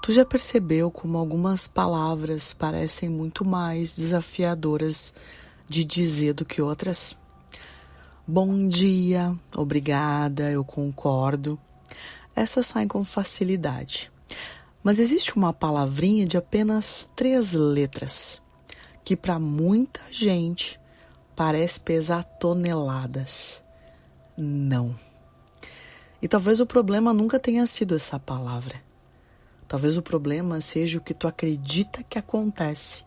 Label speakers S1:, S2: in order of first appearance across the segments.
S1: Tu já percebeu como algumas palavras parecem muito mais desafiadoras de dizer do que outras? Bom dia, obrigada, eu concordo. Essas saem com facilidade. Mas existe uma palavrinha de apenas 3 letras, que para muita gente parece pesar toneladas. Não. E talvez o problema nunca tenha sido essa palavra. Talvez o problema seja o que tu acredita que acontece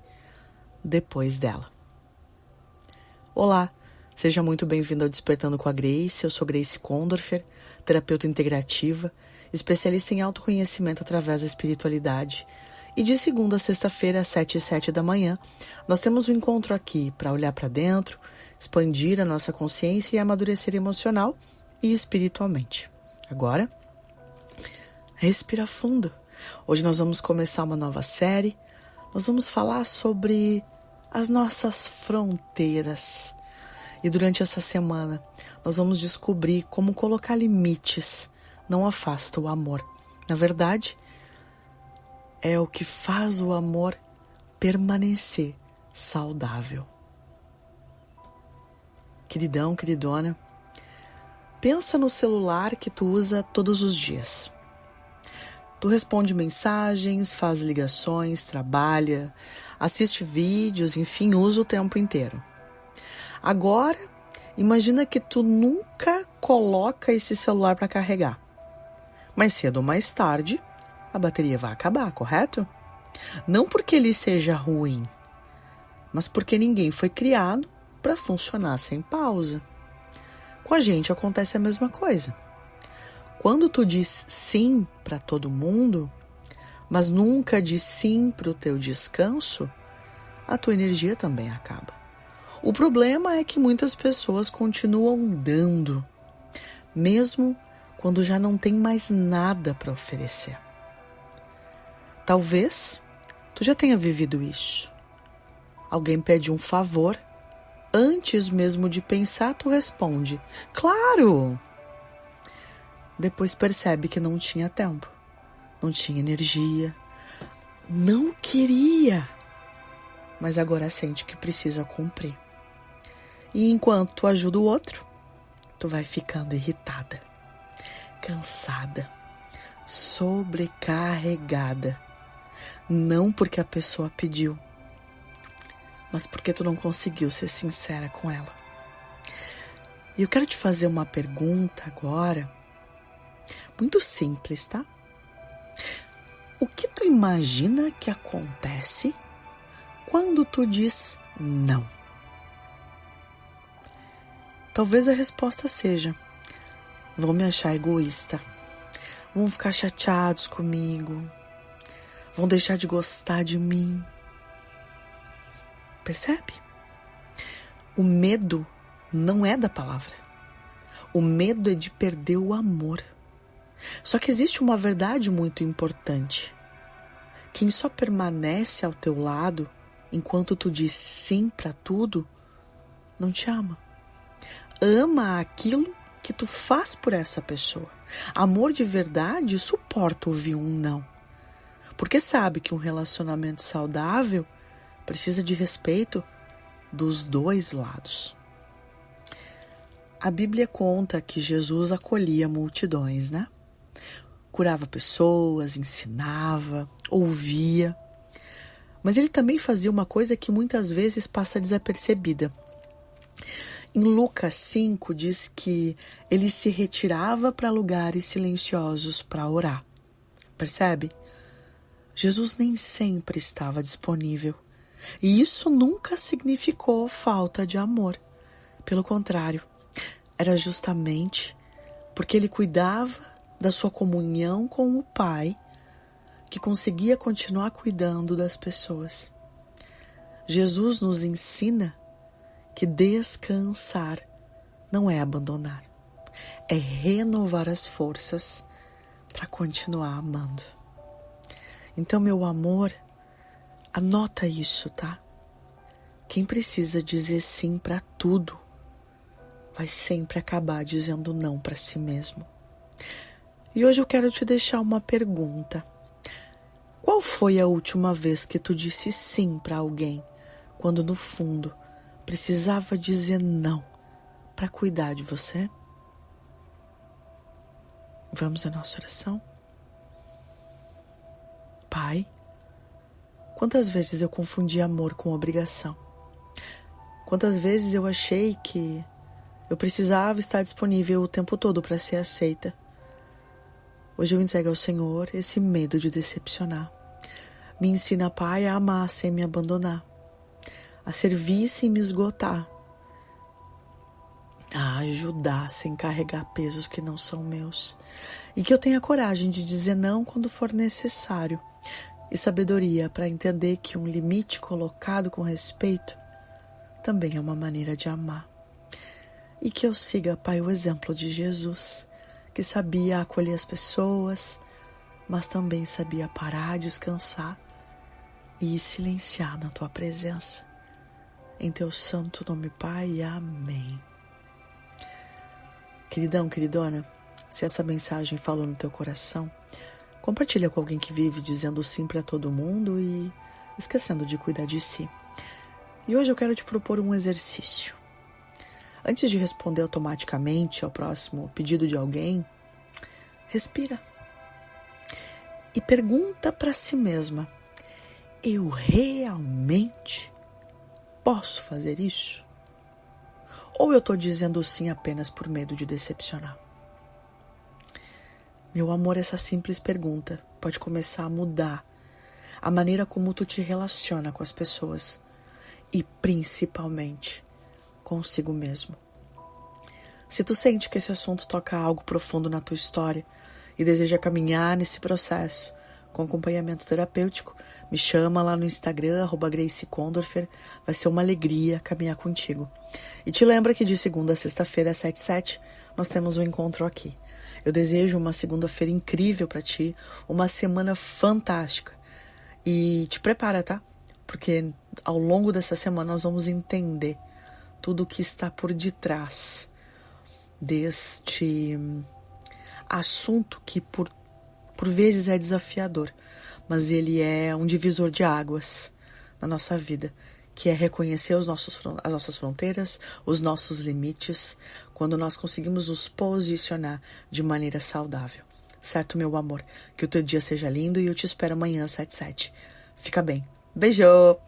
S1: depois dela. Olá, seja muito bem-vindo ao Despertando com a Grace. Eu sou Grace Kondorfer, terapeuta integrativa, especialista em autoconhecimento através da espiritualidade. E de segunda a sexta-feira, às 7h07 da manhã, nós temos um encontro aqui para olhar para dentro, expandir a nossa consciência e amadurecer emocional e espiritualmente. Agora, respira fundo. Hoje nós vamos começar uma nova série. Nós vamos falar sobre as nossas fronteiras. E durante essa semana, nós vamos descobrir como colocar limites não afasta o amor. Na verdade, é o que faz o amor permanecer saudável. Queridão, queridona, pensa no celular que tu usa todos os dias. Tu responde mensagens, faz ligações, trabalha, assiste vídeos, enfim, usa o tempo inteiro. Agora, imagina que tu nunca coloca esse celular para carregar. Mais cedo ou mais tarde, a bateria vai acabar, correto? Não porque ele seja ruim, mas porque ninguém foi criado para funcionar sem pausa. Com a gente acontece a mesma coisa. Quando tu diz sim para todo mundo, mas nunca diz sim para o teu descanso, a tua energia também acaba. O problema é que muitas pessoas continuam dando, mesmo quando já não tem mais nada para oferecer. Talvez tu já tenha vivido isso. Alguém pede um favor, antes mesmo de pensar, tu responde: claro! Depois percebe que não tinha tempo, não tinha energia, não queria, mas agora sente que precisa cumprir. E enquanto tu ajuda o outro, tu vai ficando irritada, cansada, sobrecarregada. Não porque a pessoa pediu, mas porque tu não conseguiu ser sincera com ela. E eu quero te fazer uma pergunta agora, muito simples, tá? O que tu imagina que acontece quando tu diz não? Talvez a resposta seja: vão me achar egoísta, vão ficar chateados comigo, vão deixar de gostar de mim. Percebe? O medo não é da palavra. O medo é de perder o amor. Só que existe uma verdade muito importante. Quem só permanece ao teu lado enquanto tu diz sim para tudo, não te ama. Ama aquilo que tu faz por essa pessoa. Amor de verdade suporta ouvir um não. Porque sabe que um relacionamento saudável precisa de respeito dos dois lados. A Bíblia conta que Jesus acolhia multidões, né? Curava pessoas, ensinava, ouvia. Mas ele também fazia uma coisa que muitas vezes passa desapercebida. Em Lucas 5 diz que ele se retirava para lugares silenciosos para orar. Percebe? Jesus nem sempre estava disponível. E isso nunca significou falta de amor. Pelo contrário, era justamente porque ele cuidava da sua comunhão com o Pai que conseguia continuar cuidando das pessoas. Jesus nos ensina que descansar não é abandonar, é renovar as forças para continuar amando. Então, meu amor, anota isso, tá? Quem precisa dizer sim para tudo vai sempre acabar dizendo não para si mesmo. E hoje eu quero te deixar uma pergunta. Qual foi a última vez que tu disse sim para alguém, quando no fundo precisava dizer não para cuidar de você? Vamos à nossa oração? Pai, quantas vezes eu confundi amor com obrigação? Quantas vezes eu achei que eu precisava estar disponível o tempo todo para ser aceita? Hoje eu entrego ao Senhor esse medo de decepcionar. Me ensina, Pai, a amar sem me abandonar, a servir sem me esgotar, a ajudar sem carregar pesos que não são meus, e que eu tenha coragem de dizer não quando for necessário, e sabedoria para entender que um limite colocado com respeito também é uma maneira de amar. E que eu siga, Pai, o exemplo de Jesus, que sabia acolher as pessoas, mas também sabia parar, descansar e silenciar na Tua presença. Em Teu santo nome, Pai, amém. Queridão, queridona, se essa mensagem falou no teu coração, compartilha com alguém que vive dizendo sim para todo mundo e esquecendo de cuidar de si. E hoje eu quero te propor um exercício. Antes de responder automaticamente ao próximo pedido de alguém, respira e pergunta para si mesma: eu realmente posso fazer isso? Ou eu estou dizendo sim apenas por medo de decepcionar? Meu amor, essa simples pergunta pode começar a mudar a maneira como tu te relaciona com as pessoas e principalmente consigo mesmo. Se tu sente que esse assunto toca algo profundo na tua história e deseja caminhar nesse processo com acompanhamento terapêutico, me chama lá no Instagram, @GraceCondorfer. Vai ser uma alegria caminhar contigo. E te lembra que de segunda a sexta-feira, às 7h07, nós temos um encontro aqui. Eu desejo uma segunda-feira incrível para ti, uma semana fantástica. E te prepara, tá? Porque ao longo dessa semana nós vamos entender tudo o que está por detrás deste assunto que por vezes é desafiador, mas ele é um divisor de águas na nossa vida, que é reconhecer as nossas fronteiras, os nossos limites, quando nós conseguimos nos posicionar de maneira saudável. Certo, meu amor? Que o teu dia seja lindo e eu te espero amanhã às 7h07. Fica bem. Beijo!